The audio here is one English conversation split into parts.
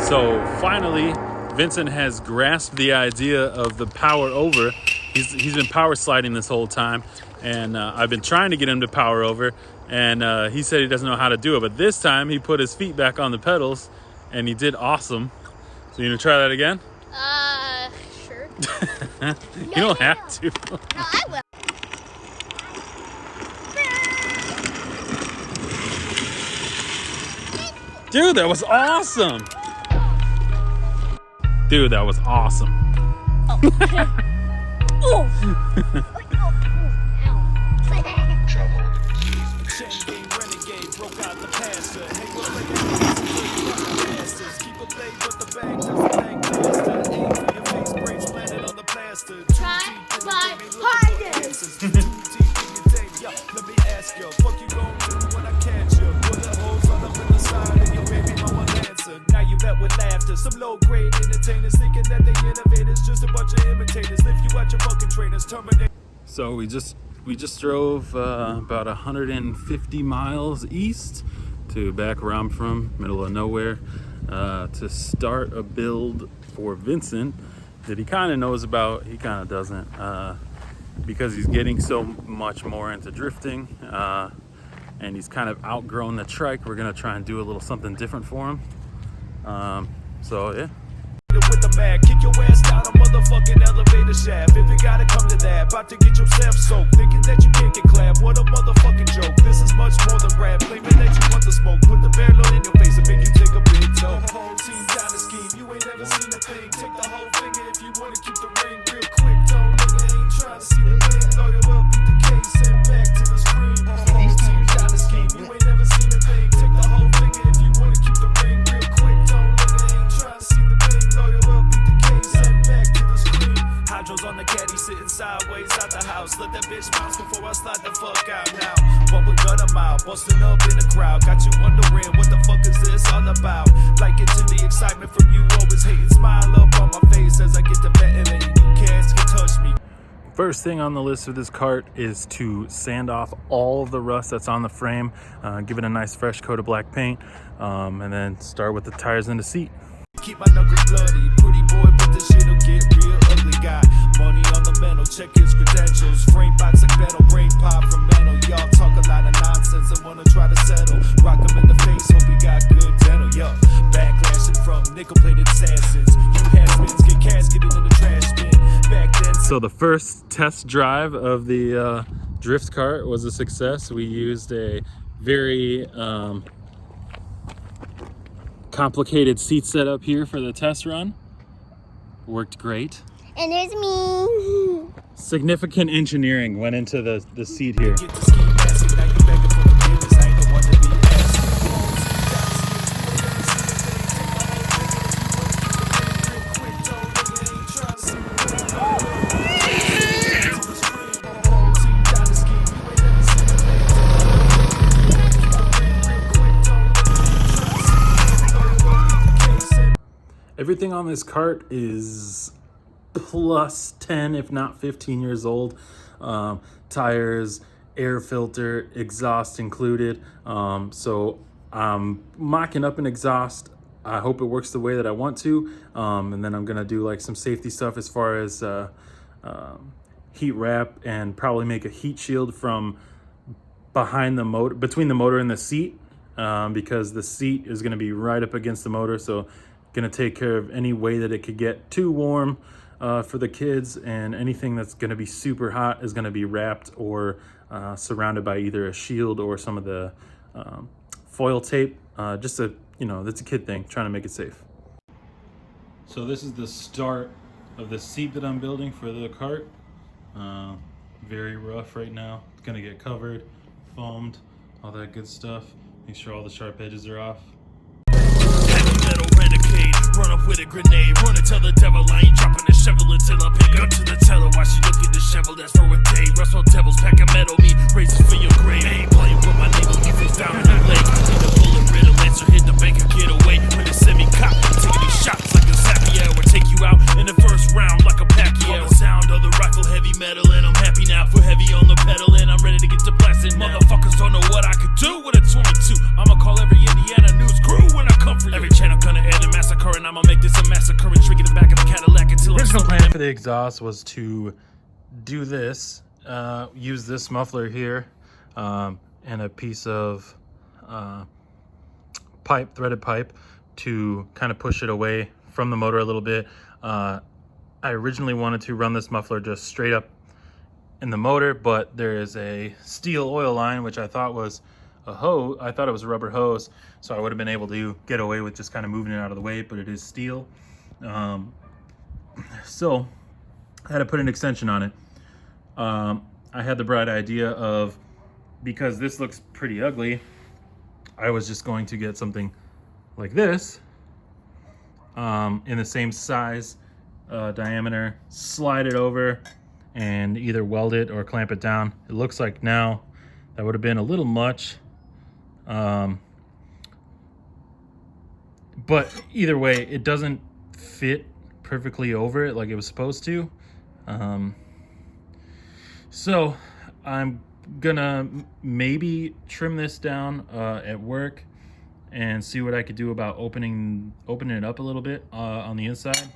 So finally, Vincent has grasped the idea of the power over. He's been power sliding this whole time, and I've been trying to get him to power over, and he said he doesn't know how to do it. But this time he put his feet back on the pedals, and he did awesome. So you gonna try that again? Sure. You don't have to. No, I will. Dude, that was awesome. Dude, that was awesome. Oh. Oh. Try my hardest. Let me ask you, fuck you gon' do when I catch you? Put the holes all up in the side of your baby mama answer. Now you met with laughter. Some low-grade entertainers thinking that they innovators, just a bunch of imitators. Lift you out your fucking trainers, terminate. So we just drove about 150 miles east to back where I'm from, middle of nowhere, to start a build for Vincent that he kind of knows about, he kind of doesn't, because he's getting so much more into drifting, and he's kind of outgrown the trike. We're gonna try and do a little something different for him. So yeah. With the mag, kick your ass down a motherfucking elevator shaft. If it gotta come to that, about to get yourself soaked, thinking that you can't get clapped. What a motherfucking joke. This is much more than rap. Claiming that you want the smoke, put the barrel in your face and make you take a big toke. Whole team down the scheme, you ain't never seen a thing. Take the whole finger if you wanna keep the ring real quick. Don't nigga ain't trying to see the thing. Lawyer up, beat the case, send back to the screen. Whole team down the scheme, you ain't never seen a thing. Take the whole finger if you wanna keep the ring real quick. Don't nigga ain't trying to see the thing. Lawyer up, beat the case, send back to the screen. Hydros on the caddy, sitting sideways out the house. Let that bitch bounce before I slide the fuck out now. But we got a mile, busting up in the crowd. Got you wondering what the fuck is this all about? Like into the excitement from you, always hating. Smile up on my face as I get to betting and you can't touch me. First thing on the list for this cart is to sand off all of the rust that's on the frame, give it a nice fresh coat of black paint, and then start with the tires and the seat. Keep my knuckles bloody, pretty boy, but this shit'll get real ugly. Got money on the mental, check his credentials. Frame box like metal, brain pop from mental. Y'all talk a lot of nonsense and wanna try to settle. Rock him in the face, hope he got good dental. Yo, backlashing from nickel-plated assassins. You has-beens get casketed in the trash bin. Back then. So the first test drive of the drift cart was a success. We used a very complicated seat setup here for the test run. Worked great. And there's me. Significant engineering went into the seat here. Get the ski mask, now you begging for forgiveness. I ain't the one to be Everything on this cart is plus 10, if not 15 years old. Tires, air filter, exhaust included. So I'm mocking up an exhaust. I hope it works the way that I want to. And then I'm gonna do like some safety stuff as far as heat wrap and probably make a heat shield from behind the motor, between the motor and the seat, because the seat is gonna be right up against the motor. So gonna take care of any way that it could get too warm for the kids, and anything that's gonna be super hot is gonna be wrapped or surrounded by either a shield or some of the foil tape. Just a, that's a kid thing, trying to make it safe. So this is the start of the seat that I'm building for the cart. Very rough right now. It's gonna get covered, foamed, all that good stuff. Make sure all the sharp edges are off. Run up with a grenade, run and tell the devil I ain't dropping the shovel until I pick up to the teller. Why she look at the shovel, that's for a day. Wrestle devils, pack a metal, me raises for your grave. I ain't playing with my nigga, you feel down in the lake. Need a bullet, riddle, answer, hit the bank and get away. When they send me cop, taking these shots like a Zapier. Or take you out in the first round like a Pacquiao. The sound of the rifle, heavy metal, and I'm happy now. For heavy on the pedal, and I'm ready to get to blasting now. Motherfuckers don't know what I could do with a 22. I'ma call every Indiana news crew when I come for you. Every channel gonna air the massacre, and for the exhaust was to do this, use this muffler here, and a piece of pipe, threaded pipe, to kind of push it away from the motor a little bit. I originally wanted to run this muffler just straight up in the motor, but there is a steel oil line, which I thought was a hose. I thought it was a rubber hose, so I would have been able to get away with just kind of moving it out of the way, but it is steel. So I had to put an extension on it. I had the bright idea of, because this looks pretty ugly, I was just going to get something like this, in the same size, diameter, slide it over, and either weld it or clamp it down. It looks like now that would have been a little much. But either way, it doesn't fit perfectly over it like it was supposed to. So I'm gonna maybe trim this down at work and see what I could do about opening it up a little bit on the inside,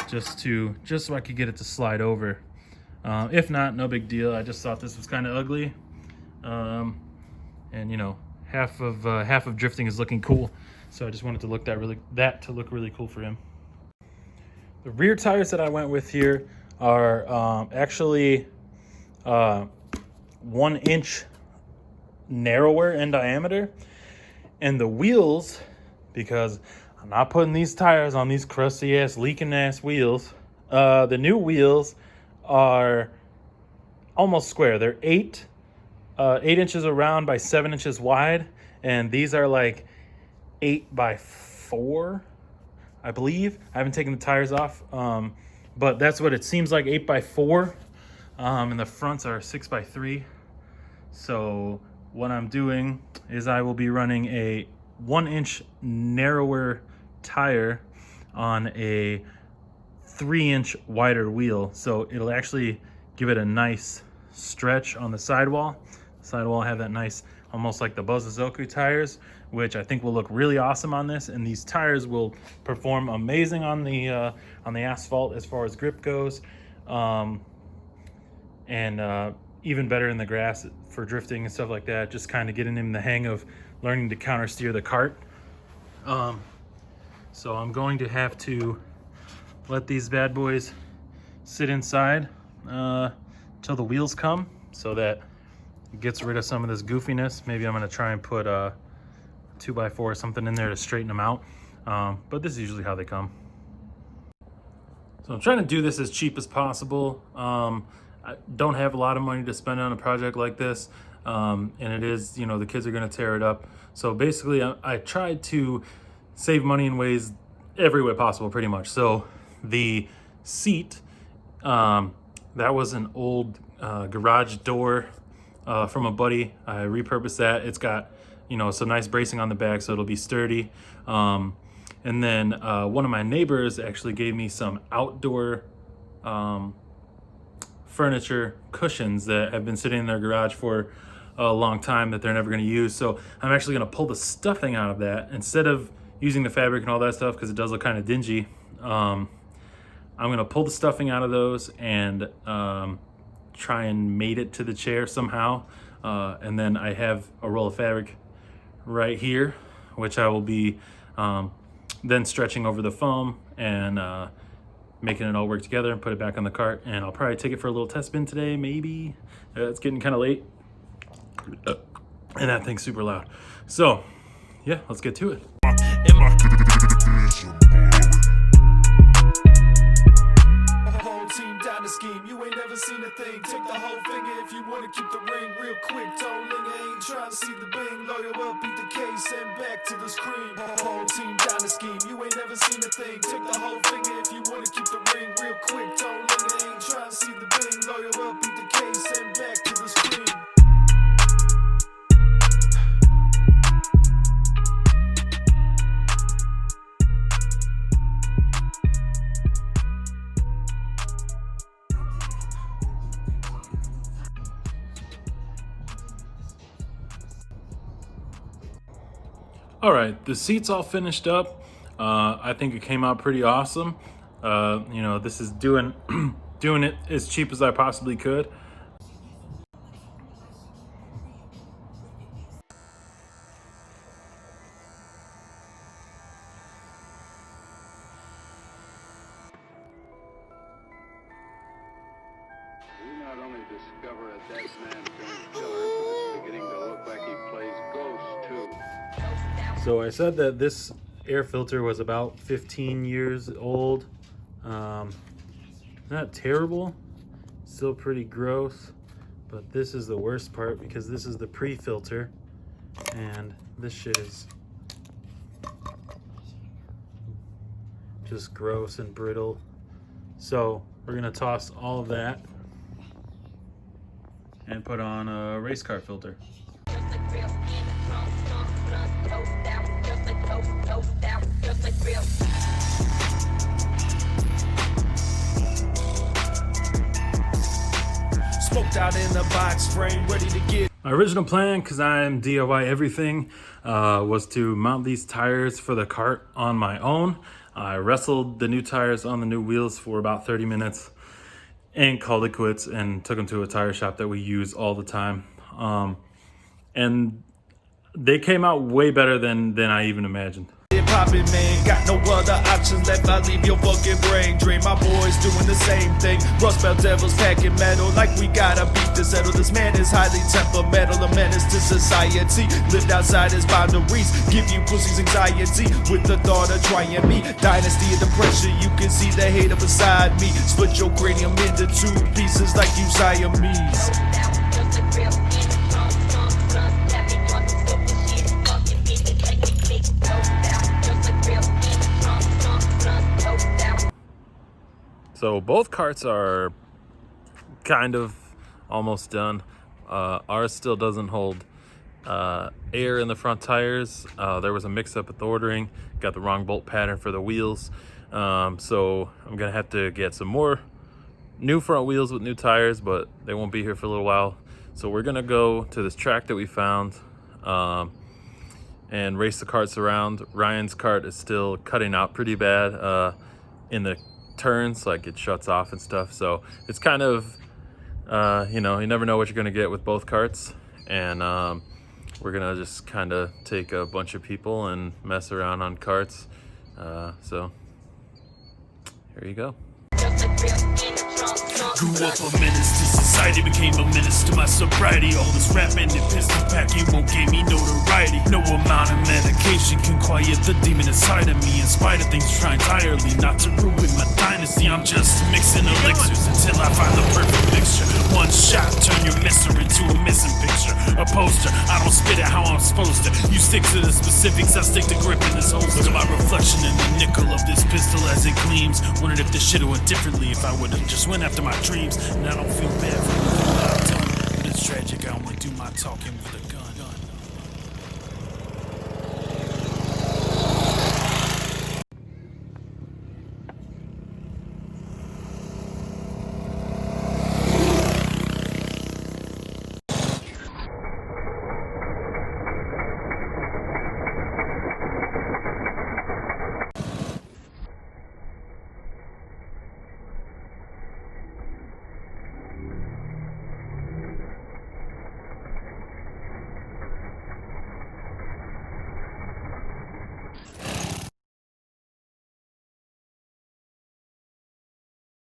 just so I could get it to slide over. If not, no big deal. I just thought this was kind of ugly, and you know, half of drifting is looking cool, so I just wanted to look really cool for him. The rear tires that I went with here are actually 1 inch narrower in diameter, and the wheels, because I'm not putting these tires on these crusty ass leaking ass wheels, the new wheels are almost square. They're 8 inches around by 7 inches wide, and these are like 8 by 4, I believe. I haven't taken the tires off, but that's what it seems like, 8 by 4. And the fronts are 6 by 3. So what I'm doing is I will be running a 1 inch narrower tire on a 3 inch wider wheel. So it'll actually give it a nice stretch on the sidewall. The sidewall have that nice, almost like the Bozozoku tires, which I think will look really awesome on this. And these tires will perform amazing on the asphalt as far as grip goes. And even better in the grass for drifting and stuff like that, just kind of getting him the hang of learning to counter steer the cart. So I'm going to have to let these bad boys sit inside till the wheels come, so that it gets rid of some of this goofiness. Maybe I'm going to try and put a 2x4 or something in there to straighten them out, but this is usually how they come. So I'm trying to do this as cheap as possible. I don't have a lot of money to spend on a project like this, and it is, you know, the kids are going to tear it up. So basically I tried to save money in ways, every way possible pretty much. So the seat, that was an old garage door from a buddy. I repurposed that. It's got, you know, some nice bracing on the back, so it'll be sturdy. And then one of my neighbors actually gave me some outdoor furniture cushions that have been sitting in their garage for a long time that they're never going to use. So I'm actually going to pull the stuffing out of that instead of using the fabric and all that stuff, because it does look kind of dingy. I'm going to pull the stuffing out of those and try and mate it to the chair somehow. And then I have a roll of fabric right here, which I will be then stretching over the foam and making it all work together and put it back on the cart. And I'll probably take it for a little test spin today, maybe. It's getting kind of late. And that thing's super loud. So, yeah, let's get to it. Scheme. You ain't never seen a thing. Take the whole finger if you want to keep the ring real quick. Don't linger, ain't trying to see the bing. Lawyer up, beat the case, and back to the screen. Whole team down the scheme. You ain't never seen a thing. Take the whole finger if you want to keep the ring real quick. Don't linger, ain't trying to see the bing. Lawyer up, beat the case, and back to the screen. All right, the seat's all finished up. I think it came out pretty awesome. You know, this is doing doing it as cheap as I possibly could. We not only discover a dead man turned killer, but it's beginning to look like he plays ghost too. So I said that this air filter was about 15 years old. Not terrible, still pretty gross, but this is the worst part because this is the pre-filter and this shit is just gross and brittle. So we're gonna toss all of that and put on a race car filter. Smoked out in the box frame, ready to get. My original plan, because I'm DIY everything, was to mount these tires for the cart on my own. I wrestled the new tires on the new wheels for about 30 minutes and called it quits and took them to a tire shop that we use all the time. And they came out way better than I even imagined. Poppin', man, got no other options left. I leave your fucking brain drain. My boys doing the same thing. Rust Belt devils packing metal like we got a beat to settle. This man is highly temperamental, a menace to society. Lived outside his boundaries, give you pussies anxiety with the thought of trying me. Dynasty of depression, you can see the hater beside me. Split your cranium into two pieces like you Siamese. So both carts are kind of almost done. Ours still doesn't hold air in the front tires. There was a mix-up with the ordering. Got the wrong bolt pattern for the wheels. So I'm gonna have to get some more new front wheels with new tires, but they won't be here for a little while. So we're gonna go to this track that we found and race the carts around. Ryan's cart is still cutting out pretty bad in the turns, like it shuts off and stuff. So it's kind of, you know, you never know what you're gonna get with both carts. And we're gonna just kind of take a bunch of people and mess around on carts. So here you go. Grew up a menace to society, became a menace to my sobriety. All this rapping and pistol packing won't give me notoriety. No amount of medication can quiet the demon inside of me. In spite of things trying tirely not to ruin my dynasty, I'm just mixing elixirs until I find the perfect mixture. One shot, turn your messer into a missing picture. A poster, I don't spit it how I'm supposed to. You stick to the specifics, I stick to grip in this holster. Look at my reflection in the nickel of this pistol as it gleams. Wondered if this shit went differently if I would've just went after my dreams. And I don't feel bad for anything that I've done, but it's tragic I only do my talking with a gun.